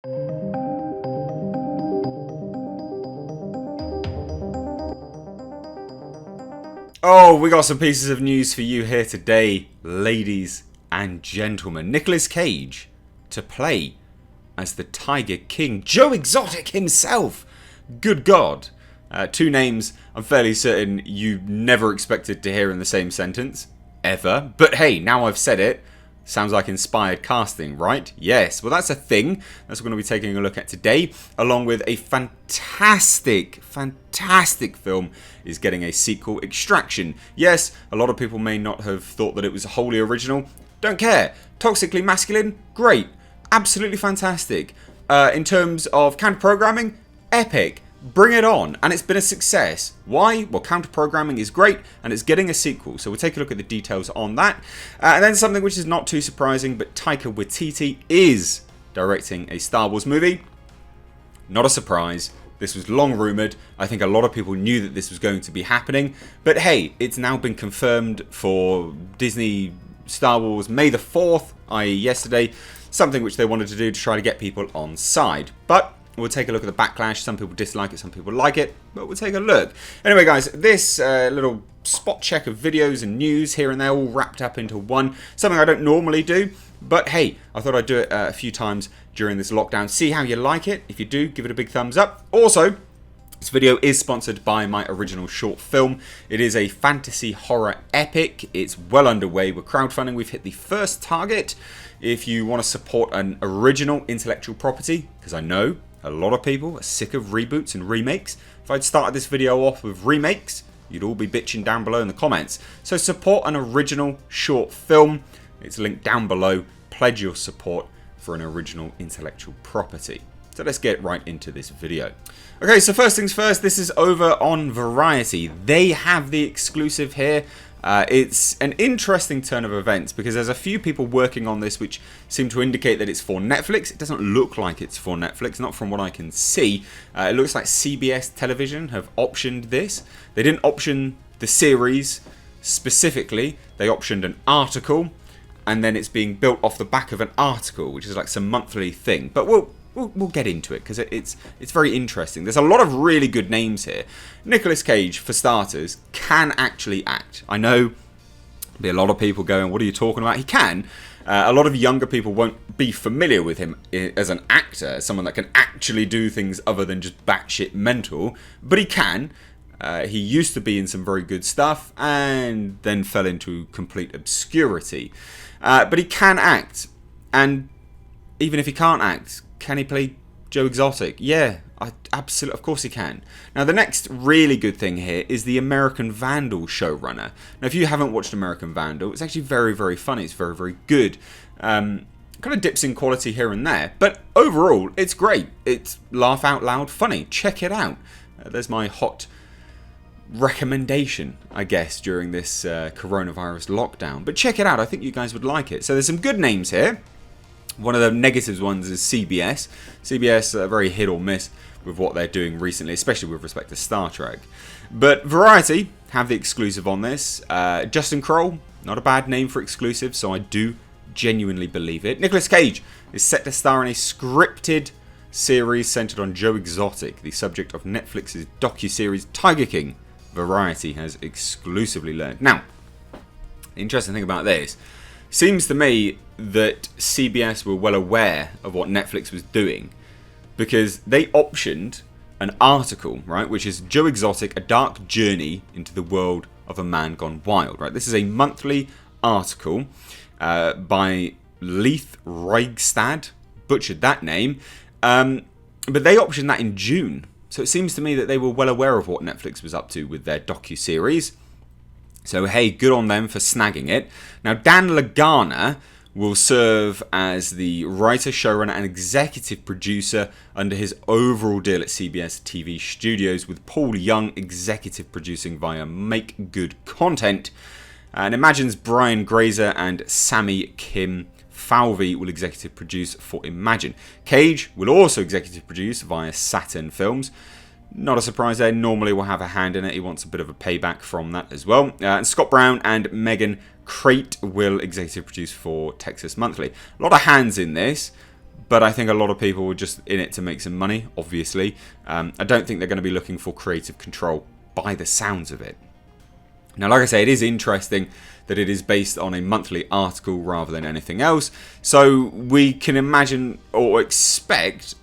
Oh, we got some pieces of news for you here today, ladies and gentlemen. Nicolas Cage to play as the Tiger King, Joe Exotic himself. Good God. Two names I'm fairly certain you never expected to hear in the same sentence, ever. But hey, now I've said it. Sounds like inspired casting, right? Yes, well that's a thing. That's what we're going to be taking a look at today, along with a fantastic film is getting a sequel, Extraction. Yes, a lot of people may not have thought that it was wholly original. Don't care. Toxically Masculine? Great. Absolutely fantastic. In terms of counter-programming? Epic. Bring it on. And it's been a success. Why? Well, counter-programming is great and it's getting a sequel. So we'll take a look at the details on that. And then something which is not too surprising, but Taika Waititi is directing a Star Wars movie. Not a surprise. This was long rumoured. I think a lot of people knew that this was going to be happening. But hey, it's now been confirmed for Disney Star Wars May the 4th, i.e. yesterday. Something which they wanted to do to try to get people on side. But we'll take a look at the backlash. Some people dislike it, some people like it, but we'll take a look. Anyway, guys, this little spot check of videos and news here and there all wrapped up into one. Something I don't normally do, but hey, I thought I'd do it a few times during this lockdown. See how you like it. If you do, give it a big thumbs up. Also, this video is sponsored by my original short film. It is a fantasy horror epic. It's well underway with crowdfunding. We've hit the first target. If you want to support an original intellectual property, because I know a lot of people are sick of reboots and remakes. If I'd started this video off with remakes, you'd all be bitching down below in the comments. So support an original short film. It's linked down below. Pledge your support for an original intellectual property. So let's get right into this video. Okay, so first things first, this is over on Variety. They have the exclusive here. It's an interesting turn of events because there's a few people working on this which seem to indicate that it's for Netflix. It doesn't look like it's for Netflix, not from what I can see. It looks like CBS Television have optioned this. They didn't option the series specifically. They optioned an article, and then it's being built off the back of an article, which is like some monthly thing. But we'll get into it because it's very interesting. There's a lot of really good names here. Nicolas Cage, for starters, can actually act. I know there'll be a lot of people going, what are you talking about? He can. A lot of younger people won't be familiar with him as an actor, as someone that can actually do things other than just batshit mental. But he can. He used to be in some very good stuff and then fell into complete obscurity. But he can act. And even if he can't act, can he play Joe Exotic? Yeah, absolutely. Of course he can. Now, the next really good thing here is the American Vandal showrunner. Now, if you haven't watched American Vandal, it's actually very, very funny. It's very, very good. Kind of dips in quality here and there. But overall, it's great. It's laugh out loud funny. Check it out. There's my hot recommendation, I guess, during this coronavirus lockdown. But check it out. I think you guys would like it. So there's some good names here. One of the negatives ones is CBS. CBS are very hit or miss with what they're doing recently, especially with respect to Star Trek. But Variety have the exclusive on this. Justin Kroll, not a bad name for exclusive, so I do genuinely believe it. Nicolas Cage is set to star in a scripted series centered on Joe Exotic, the subject of Netflix's docuseries Tiger King. Variety has exclusively learned. Now, the interesting thing about this, seems to me that CBS were well aware of what Netflix was doing because they optioned an article, right, which is Joe Exotic, A Dark Journey into the World of a Man Gone Wild, right? This is a monthly article by Leith Reigstad, butchered that name, but they optioned that in June. So it seems to me that they were well aware of what Netflix was up to with their docuseries. So, hey, good on them for snagging it. Now, Dan Lagana will serve as the writer, showrunner, and executive producer under his overall deal at CBS TV Studios, with Paul Young executive producing via Make Good Content. And imagines Brian Grazer and Sammy Kim Falvey will executive produce for Imagine. Cage will also executive produce via Saturn Films. Not a surprise there. Normally will have a hand in it. He wants a bit of a payback from that as well. And Scott Brown and Megan Crate will executive produce for Texas Monthly. A lot of hands in this, but I think a lot of people were just in it to make some money, obviously. I don't think they're going to be looking for creative control by the sounds of it. Now, like I say, it is interesting that it is based on a monthly article rather than anything else. So we can imagine or expect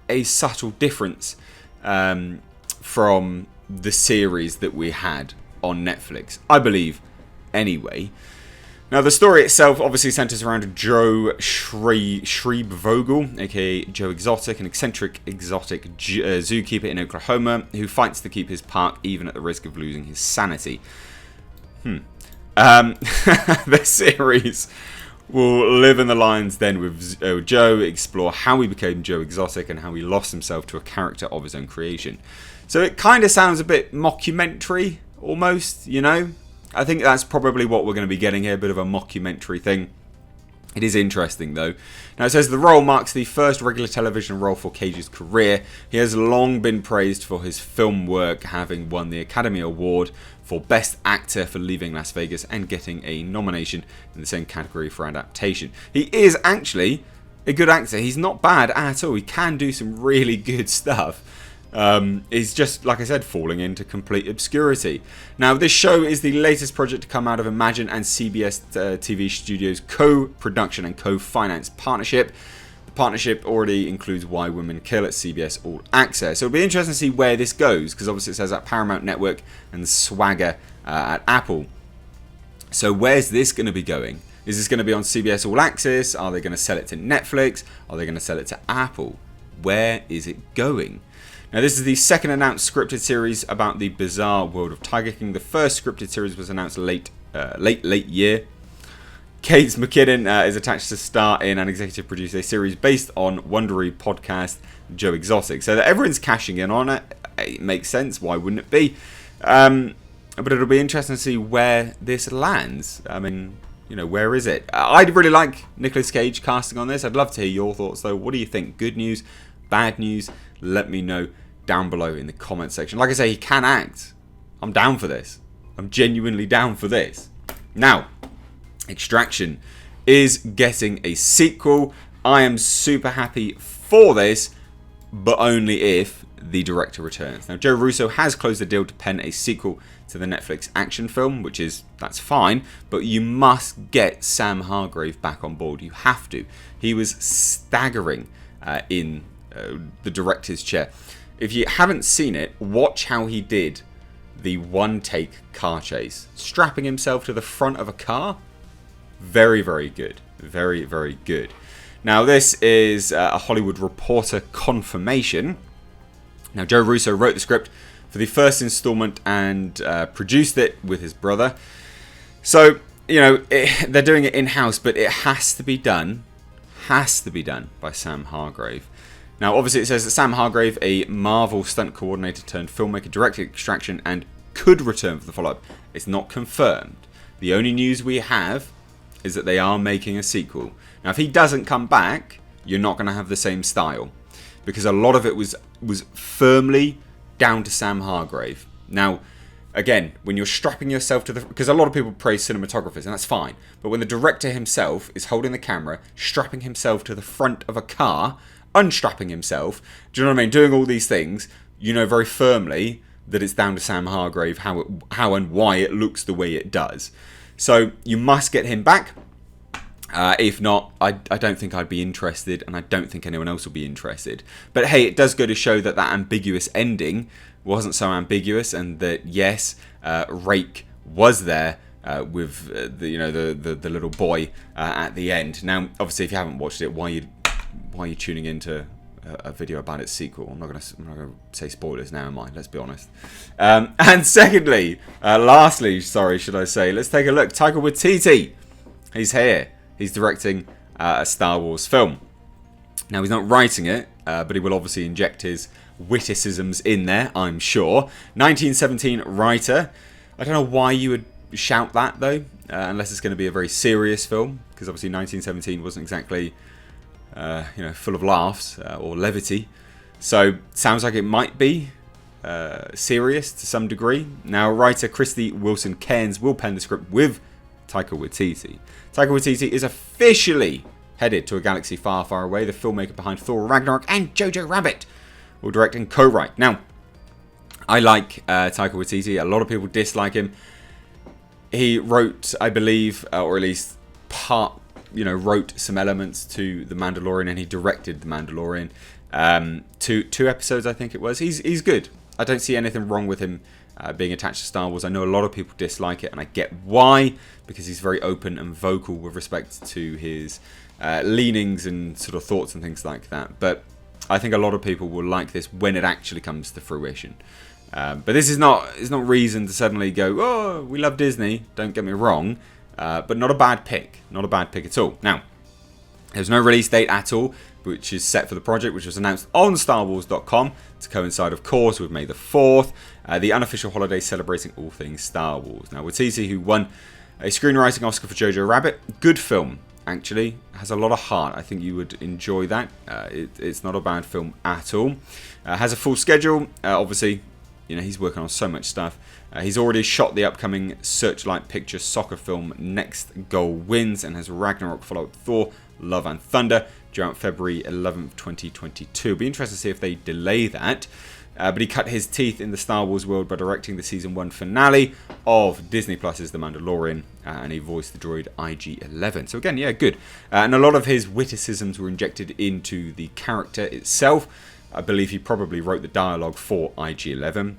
a subtle difference from the series that we had on Netflix, I believe, anyway. Now, the story itself obviously centers around Joe Schreibvogel, aka Joe Exotic, an eccentric exotic zookeeper in Oklahoma who fights to keep his park even at the risk of losing his sanity. The series will live in the lines then with Joe, explore how he became Joe Exotic and how he lost himself to a character of his own creation. So it kind of sounds a bit mockumentary, almost, you know? I think that's probably what we're going to be getting here, a bit of a mockumentary thing. It is interesting, though. Now, it says the role marks the first regular television role for Cage's career. He has long been praised for his film work, having won the Academy Award for Best Actor for Leaving Las Vegas and getting a nomination in the same category for adaptation. He is actually a good actor. He's not bad at all. He can do some really good stuff. He's just, like I said, falling into complete obscurity. Now, this show is the latest project to come out of Imagine and CBS TV Studios co-production and co-finance partnership. The partnership already includes Why Women Kill at CBS All Access. So it'll be interesting to see where this goes, because obviously it says at Paramount Network and Swagger at Apple. So where's this going to be going? Is this going to be on CBS All Access? Are they going to sell it to Netflix? Are they going to sell it to Apple? Where is it going? Now, this is the second announced scripted series about the bizarre world of Tiger King. The first scripted series was announced late year. Kate McKinnon is attached to star in and executive produce a series based on Wondery podcast Joe Exotic. So that everyone's cashing in on it. It makes sense. Why wouldn't it be? But it'll be interesting to see where this lands. I mean, you know, where is it? I'd really like Nicolas Cage casting on this. I'd love to hear your thoughts, though. What do you think? Good news? Bad news? Let me know down below in the comment section. Like I say, he can act. I'm down for this. I'm genuinely down for this. Now, Extraction is getting a sequel. I am super happy for this, but only if the director returns. Now, Joe Russo has closed the deal to pen a sequel to the Netflix action film, that's fine, but you must get Sam Hargrave back on board. You have to. He was staggering in the director's chair. If you haven't seen it, watch how he did the one-take car chase, strapping himself to the front of a car. Very, very good. Very, very good. Now, this is a Hollywood Reporter confirmation. Now, Joe Russo wrote the script for the first installment and produced it with his brother. So, you know, they're doing it in-house, but it has to be done by Sam Hargrave. Now, obviously, it says that Sam Hargrave, a Marvel stunt coordinator turned filmmaker, directed Extraction and could return for the follow-up. It's not confirmed. The only news we have is that they are making a sequel. Now, if he doesn't come back, you're not going to have the same style, because a lot of it was firmly down to Sam Hargrave. Now, again, when you're strapping yourself to the... Because a lot of people praise cinematographers, and that's fine. But when the director himself is holding the camera, strapping himself to the front of a car, unstrapping himself, do you know what I mean? Doing all these things, you know very firmly that it's down to Sam Hargrave how and why it looks the way it does. So you must get him back. If not, I don't think I'd be interested, and I don't think anyone else will be interested. But hey, it does go to show that ambiguous ending wasn't so ambiguous, and that yes, Rake was there with the little boy at the end. Now, obviously, if you haven't watched it, why are you tuning into a video about its sequel? I'm not gonna say spoilers now, am I? Let's be honest. And secondly, lastly, should I say, let's take a look. Taika Waititi, he's here. He's directing a Star Wars film. Now, he's not writing it, but he will obviously inject his witticisms in there, I'm sure. 1917 writer. I don't know why you would shout that, though, unless it's going to be a very serious film, because obviously 1917 wasn't exactly full of laughs or levity. So, sounds like it might be serious to some degree. Now, writer Christy Wilson Cairns will pen the script with Taika Waititi. Taika Waititi is officially headed to a galaxy far, far away. The filmmaker behind Thor Ragnarok and Jojo Rabbit will direct and co-write. Now, I like Taika Waititi. A lot of people dislike him. He wrote, I believe, or at least wrote some elements to The Mandalorian, and he directed The Mandalorian. Two episodes, I think it was. He's good. I don't see anything wrong with him being attached to Star Wars. I know a lot of people dislike it, and I get why, because he's very open and vocal with respect to his leanings and sort of thoughts and things like that. But I think a lot of people will like this when it actually comes to fruition. But this is not reason to suddenly go, oh, we love Disney, don't get me wrong, but not a bad pick. Not a bad pick at all. Now, there's no release date at all, which is set for the project, which was announced on StarWars.com to coincide, of course, with May the 4th, the unofficial holiday celebrating all things Star Wars. Now, Waititi, who won a screenwriting Oscar for Jojo Rabbit, good film, actually, has a lot of heart. I think you would enjoy that. It's not a bad film at all. Has a full schedule, obviously. He's working on so much stuff. He's already shot the upcoming Searchlight Pictures soccer film Next Goal Wins, and has Ragnarok follow-up Thor Love and Thunder due out February 11th, 2022. It'll be interesting to see if they delay that. But he cut his teeth in the Star Wars world by directing the Season 1 finale of Disney Plus's The Mandalorian, and he voiced the droid IG-11. So again, yeah, good. And a lot of his witticisms were injected into the character itself. I believe he probably wrote the dialogue for IG-11.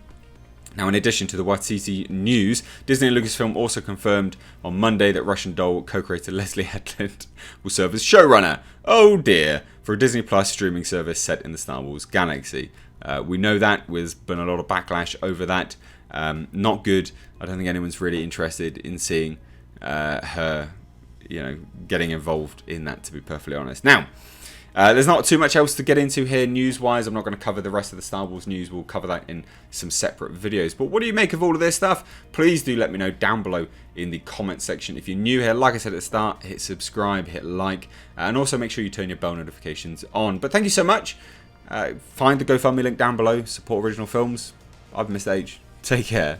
Now, in addition to the Waititi news, Disney and Lucasfilm also confirmed on Monday that Russian doll co-creator Leslie Headland will serve as showrunner. Oh dear, for a Disney Plus streaming service set in the Star Wars galaxy. We know that there's been a lot of backlash over that. Not good. I don't think anyone's really interested in seeing her, getting involved in that, to be perfectly honest. Now, there's not too much else to get into here news-wise. I'm not going to cover the rest of the Star Wars news. We'll cover that in some separate videos. But what do you make of all of this stuff? Please do let me know down below in the comment section. If you're new here, like I said at the start, hit subscribe, hit like, and also make sure you turn your bell notifications on. But thank you so much. Find the GoFundMe link down below. Support original films. I've missed age. Take care.